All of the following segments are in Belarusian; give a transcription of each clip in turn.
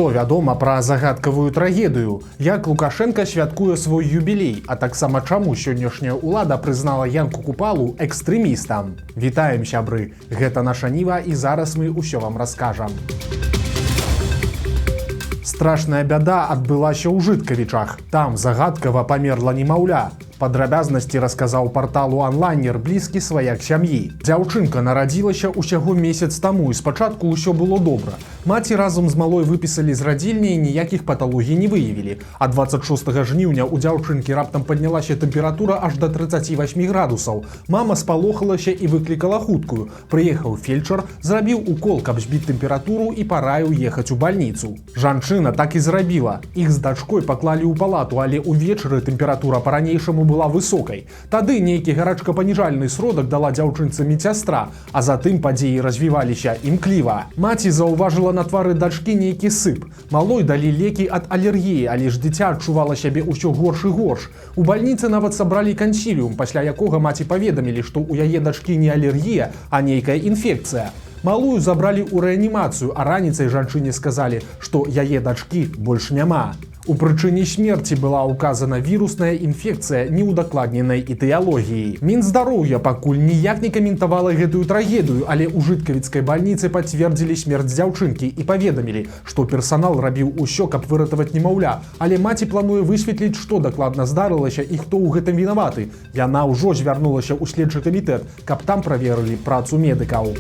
Што вядома пра загадкавую трагедыю, як Лукашенко святкуе свой юбілей, а таксама чаму сённяшняя ўлада прызнала Янку Купалу экстрэмістам. Вітаем, сябры! Гэта наша Ніва і зараз мы ўсё вам раскажам. Страшная бяда адбылася ў Жыткавічах. Там загадкава памерла немаўля. Падрабязнасці расказаў парталу онлайнер блізкі сваяк сям'і. Дзяўчынка нарадзілася ўсяго месяц таму і спачатку ўсё было добра. Маці разам з малой выпісалі з радзільні і ніякіх паталогій не выявілі. А 26 жніўня ў дзяўчынкі раптам паднялася тэмпература аж да 38 градусаў. Мама спалохалася і выклікала хуткую. Прыехаў фельчар, зрабіў укол, каб збіць тэмпературу і параіў ехаць у бальніцу. Жанчына так і зрабіла. Іх з дачкой паклалі ў палату, але ўвечары тэмпература па-ранейшаму была высокай. Тады нейкі гарачкапаніжальны сродак дала дзяўчынцы медсястра, а затым падзеі развіваліся імкліва. Маці заўважыла на твары дачкі нейкі сып. Малой далі лекі ад алергіі, але ж дзіця адчувала сябе ўсё горш і горш. У бальніцы нават сабралі кансіліум, пасля якога маці паведамілі, што ў яе дачкі не алергія, а нейкая інфекцыя. Малую забралі ў рэанімацыю, а раніцай жанчыне сказалі, што яе дачкі больш няма. У прычыне смерці была ўказана вірусная інфекцыя неўдакладненай этыялогіі. Мінздароўя пакуль ніяк не каментавала гэтую трагедыю, але ў жыткавіцкай бальніцы пацвердзілі смерць дзяўчынкі і паведамілі, што персанал рабіў усё, каб выратаваць немаўля, але маці плануе высветліць, што дакладна здарылася і хто ў гэтым вінаваты. Яна ўжо звярнулася ў следчы камітэт, каб там праверылі працу медыкаў.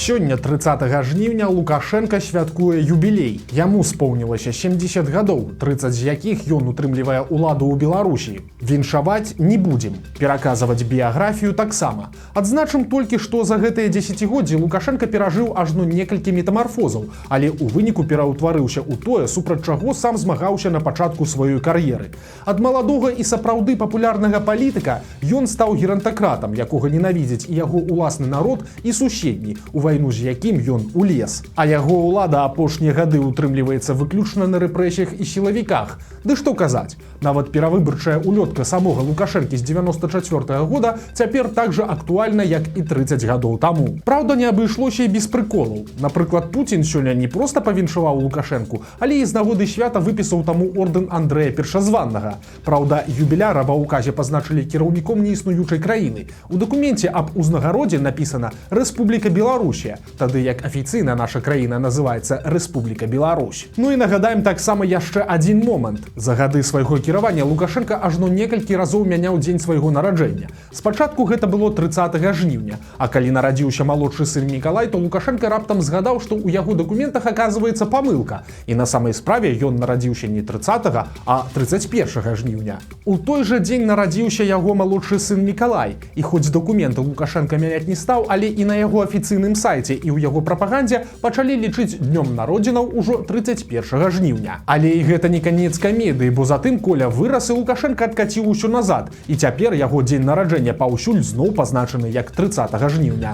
Сёння, 30 жніўня, Лукашенко святкуе юбілей. Яму споўнілася 70 гадоў, 30 з якіх ён утрымлівае ўладу ў Беларусі. Віншаваць не будзем, пераказваць біяграфію таксама. Адзначым толькі, што за гэтыя дзесяцігоддзі Лукашенко перажыў ажно некалькі метамарфозаў, але ў выніку пераўтварыўся ў тое, супраць чаго сам змагаўся на пачатку сваёй кар'еры. Ад маладога і сапраўды папулярнага палітыка ён стаў герантакратам, якога ненавідзіць і яго ўласны народ, і суседні, у вайну з якім ён улез. А яго ўлада апошнія гады утрымліваецца выключна на рэпрэсіях і сілавіках. Ды што казаць, нават перавыбарчая улётка самога Лукашэнкі з 94 года цяпер так жа актуальна, як і 30 гадоў таму. Праўда, не абышлося і без прыколаў. Напрыклад, Пуцін сёння не проста павіншаваў Лукашэнку, але і з нагоды свята выпісаў таму ордэн Андрэя Першазваннага. Праўда, юбіляра ва ўказе пазначылі кіраўніком неіснуючай краіны. У дакуменце аб узнагародзе напісана «Рэспубліка Беларусь», тады як афіцыйна наша краіна называецца Рэспубліка Беларусь. Ну і нагадаем таксама яшчэ адзін момант. За гады свайго кіравання Лукашенко ажно некалькі разоў мяняў дзень свайго нараджэння. Спачатку гэта было 30 жніўня, а калі нарадзіўся малодшы сын Мікалай, то Лукашенко раптам згадаў, што ў яго дакументах аказваецца памылка. І на самай справе ён нарадзіўся не 30, а 31 жніўня. У той жа дзень нарадзіўся яго малодшы сын Мікалай. І хоць дакументы Лукашенко мяняць не стаў, але і на яго афіцыйным сайце і ў яго прапагандзе пачалі лічыць днём народзінаў ужо 31 жніўня. Але і гэта не канец камедыі, бо затым Коля вырас і Лукашенко адкаціў усё назад, і цяпер яго дзень нараджэння паўсюль зноў пазначаны як 30 жніўня.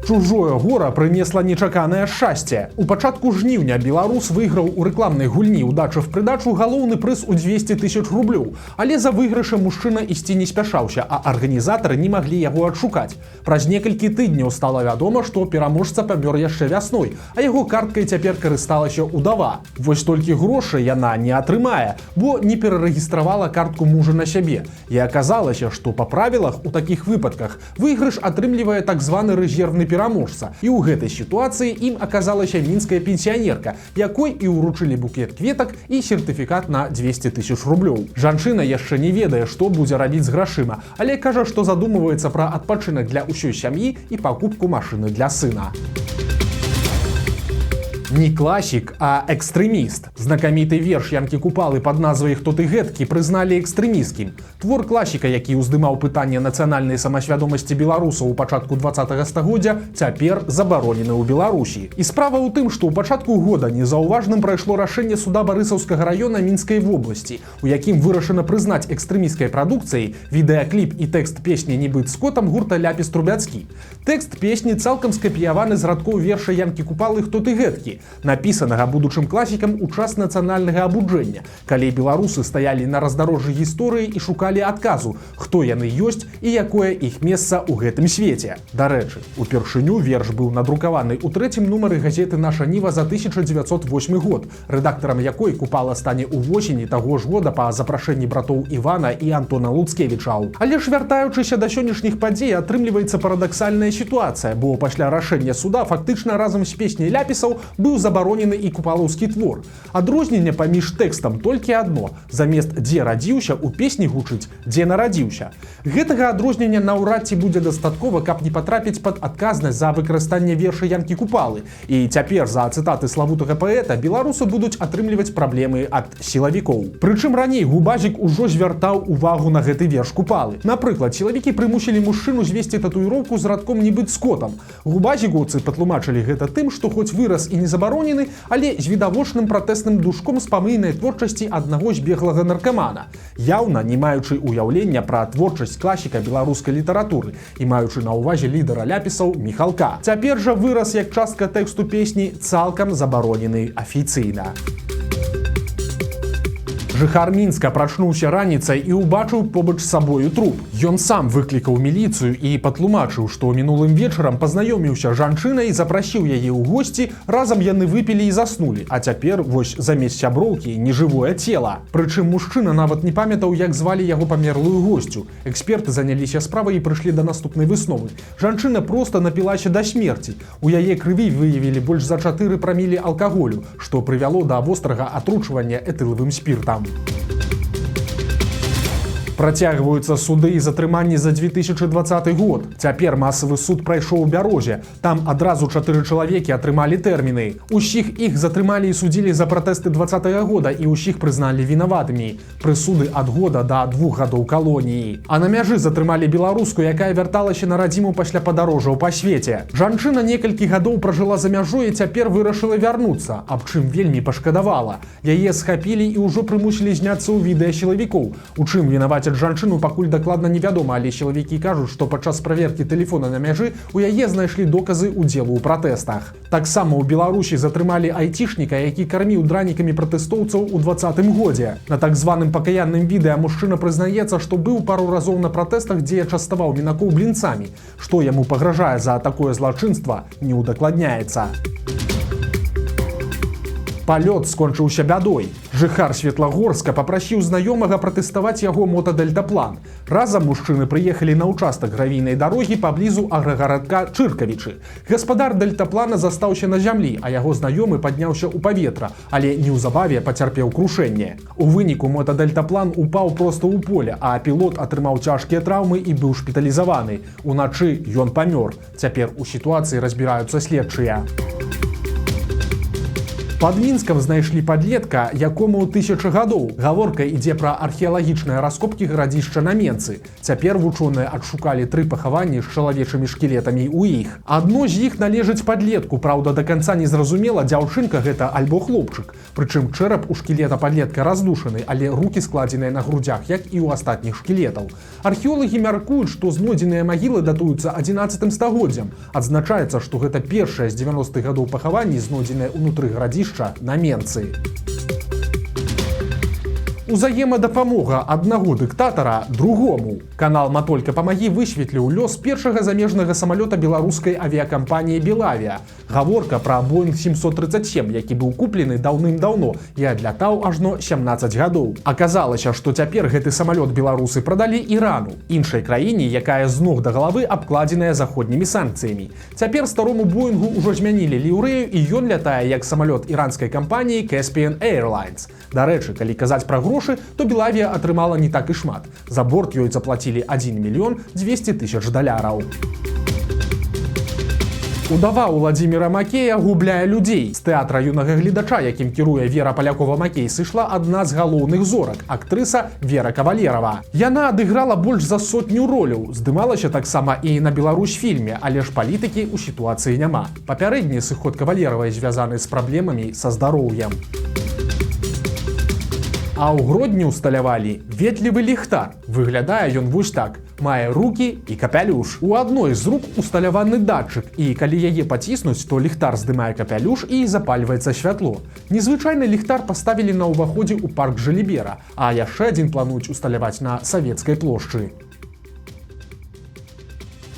Чужое гора прынесла нечаканае шчасце. У пачатку жніўня беларус выйграў у рэкламнай гульні «Удача в придачу» галоўны прыз у 200 000 рублёў. Але за выйгрышам мужчына ісці не спяшаўся, а арганізатары не маглі яго адшукаць. Праз некалькі тыдняў стала вядома, што пераможца памёр яшчэ вясной, а яго карткай цяпер карысталася ўдава. Вось толькі грошай яна не атрымае, бо не перарэгістравала картку мужа на сябе. І аказалася, што па правілах у такіх выпадках выйгрыш атрымлівае так званы рэзервны пераможца. І ў гэтай сітуацыі ім аказалася мінская пенсіянерка, якой і ўручылі букет кветак і сертыфікат на 200 000 рублёў. Жанчына яшчэ не ведае, што будзе рабіць з грашыма, але кажа, што задумваецца пра адпачынак для ўсёй сям'і і пакупку машыны для сына. Не класік, а экстрэміст. Знакаміты верш Янкі Купалы пад назвай «Хто ты гэткі» прызналі экстрэмісцкім. Твор класіка, які ўздымаў пытанне нацыянальнай самасвядомасці беларусаў у пачатку 20 стагоддзя, цяпер забаронены ў Беларусі. І справа ў тым, што ў пачатку года незаўважным прайшло рашэнне суда Барысаўскага раёна Мінскай вобласці, у якім вырашана прызнаць экстрэмісцкай прадукцыяй відэакліп і тэкст песні «Не быць скотам» гурта Ляпіс Трубяцкі. Тэкст песні цалкам скапіяваны з радкоў верша Янкі Купалы «Хто ты гэткі», напісанага будучым класікам у час нацыянальнага абуджэння, калі беларусы стаялі на раздарожжы гісторыі і шукалі адказу, хто яны ёсць і якое іх месца ў гэтым свеце. Дарэчы, упершыню верш быў надрукаваны ў 3-м нумары газеты «Наша Ніва» за 1908 год, рэдактарам якой Купала стане ў восені таго ж года па запрашэнні братоў Івана і Антона Луцкевічаў. Але ж вяртаючыся да сённяшніх падзей, атрымліваецца парадаксальная сітуацыя, бо пасля рашэння суда фактычна разам з песняй ляпісаў быў забаронены і купалаўскі твор. Адрозненне паміж тэкстам толькі адно: замест «дзе радзіўся» у песні гучыць «дзе нарадзіўся». Гэтага адрознення наўрад ці будзе дастаткова, каб не патрапіць пад адказнасць за выкарыстанне верша Янкі Купалы. І цяпер за цытаты славутага паэта беларусы будуць атрымліваць праблемы ад сілавікоў. Прычым раней Губазік ужо звяртаў увагу на гэты верш Купалы. Напрыклад, сілавікі прымусілі мужчыну звесці татуіроўку з радком «нібыт з котам». Губазікоўцы патлумачылі гэта тым, што хоць выраз і не забаронены, але з відавочным пратэсным душком з памыйнай творчасці аднаго збеглага наркамана, яўна не маючы ўяўлення пра творчасць класіка беларускай літаратуры і маючы на ўвазе лідара ляпісаў Міхалка. Цяпер жа выраз як частка тэксту песні цалкам забаронены афіцыйна. Жыхар Мінска прачнуўся раніцай і ўбачыў побач з сабою труп. Ён сам выклікаў міліцыю і патлумачыў, што мінулым вечарам пазнаёміўся з жанчынай, запрасіў яе ў госці, разам яны выпілі і заснулі, а цяпер вось замест сяброўкі нежывое цела. Прычым мужчына нават не памятаў, як звалі яго памерлую госцю. Эксперты заняліся справай і прыйшлі да наступнай высновы. Жанчына проста напілася да смерці. У яе крыві выявілі больш за 4 прамілі алкаголю, што прывяло да вострага атручвання этылавым спіртам. Працягваюцца суды і затрыманні за 2020 год. Цяпер масавы суд прайшоў у Бярозе. Там адразу 4 чалавекі атрымалі тэрміны. Усіх іх затрымалі і судзілі за пратэсты 2020 года і ўсіх прызналі вінаватымі. Прысуды ад года да 2 гадоў калоніі. А на мяжы затрымалі беларуску, якая вярталася на радзіму пасля падарожжаў па свеце. Жанчына некалькі гадоў пражыла за мяжой і цяпер вырашыла вярнуцца, аб чым вельмі пашкадавала. Яе схапілі і ўжо прымусілі зняцца ў відэа сілавікоў. У чым вінаваць жанчыну пакуль дакладна невядома, але сілавікі кажуць, што падчас праверкі тэлефона на мяжы у яе знайшлі доказы ўдзелу ў пратэстах. Таксама ў Беларусі затрымалі айцішніка, які карміў дранікамі пратэстоўцаў у 2020 годзе. На так званым пакаянным відэа мужчына прызнаецца, што быў пару разоў на пратэстах, дзе частаваў мінакоў блінцамі. Што яму пагражае за такое злачынства, не ўдакладняецца. Палёт скончыўся бядой. Жыхар Светлагорска папрасіў знаёмага пратэставаць яго мотадельтаплан. Разам мужчыны прыехалі на ўчастак гравійнай дарогі паблізу аграгарадка Чыркавічы. Гаспадар дельтаплана застаўся на зямлі, а яго знаёмы падняўся ў паветра, але неўзабаве пацярпеў крушэнне. У выніку мотадельтаплан упаў проста ў поле, а пілот атрымаў цяжкія траўмы і быў шпіталізаваны. Уначы ён памёр. Цяпер у сітуацыі разбіраюцца следчыя. Пад Мінскам знайшлі падлетка, якому 1000 гадоў. Гаворка ідзе пра археалагічныя раскопкі гарадзішча на Менцы. Цяпер вучоныя адшукалі 3 пахаванні з чалавечымі шкілетамі ў іх. Адно з іх належыць падлетку, праўда, да канца не зразумела, дзяўчынка гэта альбо хлопчык. Прычым чэрап у шкілета падлетка раздушаны, але рукі складзеныя на грудзях, як і ў астатніх шкілетаў. Археолагі мяркуюць, што знойдзеныя магілы датуюцца 11 стагоддзям. Адзначаецца, што гэта першае з 90-х гадоў пахаванні, знойдзенае ўнутры гарадзішча на Менцы. Узаемадапамога аднаго дыктатара другому. Канал «Матолька памагі» высветліў лёс першага замежнага самалёта беларускай авіякампаніі «Белавія». Гаворка пра Боінг 737, які быў куплены даўным-даўно і адлятаў ажно 17 гадоў. Аказалася, што цяпер гэты самалёт беларусы прадалі Ірану, іншай краіне, якая з ног да галавы абкладзеная заходнімі санкцыямі. Цяпер старому Боінгу ўжо змянілі ліўрэю і ён лятае як самалёт іранскай кампаніі Caspian Airlines. Дарэчы, калі казаць пра грошы, то Белавія атрымала не так і шмат. За борт ёй заплацілі 1 мільён 200 тысяч даляраў. Удава Уладзіміра Макея губляе людзей. З тэатра юнага гледача, якім кіруе Вера Палякова-Макей, сышла адна з галоўных зорак, актрыса Вера Кавалерава. Яна адыграла больш за 100 роляў, здымалася таксама і на Беларусь-фільме, але ж палітыкі ў сітуацыі няма. Папярэдні сыход Кавалеравай звязаны з праблемамі са здароўем. А ў Гродні ўсталявалі ветлівы ліхтар. Выглядае ён вось так. мае рукі і капялюш. У адной з рук усталяваны датчык, і калі яе паціснуць, то ліхтар здымае капялюш і запальваецца святло. Незвычайны ліхтар паставілі на ўваходзе ў парк Жалібера, а яшчэ адзін плануюць усталяваць на Савецкай плошчы.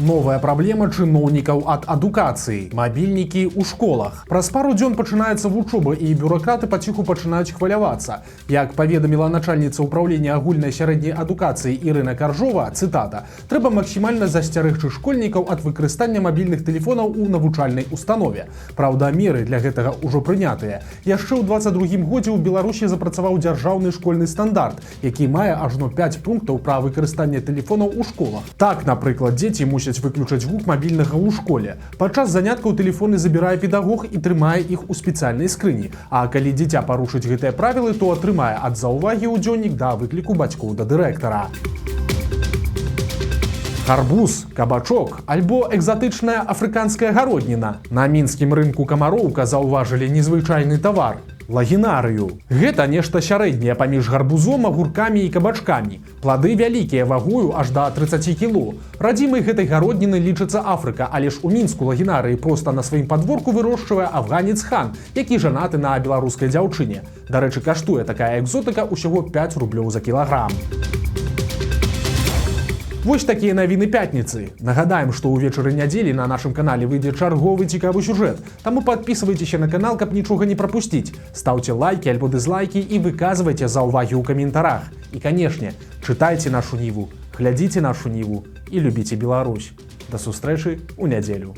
Новая праблема чыноўнікаў ад адукацыі – мабільнікі ў школах. Праз пару дзён пачынаецца вучоба, і бюракраты паціху пачынаюць хвалявацца. Як паведаміла начальніца ўпраўлення агульнай сярэдняй адукацыі Ірына Каржова, цытата, «Трэба максімальна засцярэгчы школьнікаў ад выкарыстання мабільных тэлефонаў у навучальнай установе». Праўда, меры для гэтага ўжо прынятыя. Яшчэ ў 22-м годзе ў Беларусі запрацаваў дзяржаўны школьны стандарт, які мае ажно 5 пунктаў пра выкарыстанне тэлефонаў у школах. Так, напрыклад, дзеці мусяць выключаць гук мабільнага ў школе. Падчас заняткаў тэлефоны забірае педагог і трымае іх у спецыяльнай скрыні. А калі дзіця парушыць гэтыя правілы, то атрымае ад заўвагі ў дзённік да выкліку бацькоў да дырэктара. Гарбуз, кабачок альбо экзатычная афрыканская гародніна. На мінскім рынку Камароўка заўважылі незвычайны тавар – лагінарыю. Гэта нешта сярэдняе паміж гарбузом, агуркамі і кабачкамі. Плады вялікія, вагою аж да 30 кіло. Радзімай гэтай гародніны лічыцца Афрыка, але ж у Мінску лагінарыі проста на сваім падворку вырошчвае афганец Хан, які жанаты на беларускай дзяўчыне. Дарэчы, каштуе такая экзотыка ўсяго 5 рублёў за кілаграм. Вось такія навіны пятніцы. Нагадаем, што ўвечары нядзелі на нашым канале выйдзе чарговы цікавы сюжэт. Таму падпісвайцеся на канал, каб нічога не прапусціць. Стаўце лайкі альбо дызлайкі і выказвайце заўвагі ў каментарах. І, канешне, чытайце нашу ніву, глядзіце нашу ніву і любіце Беларусь. Да сустрэчы ў нядзелю.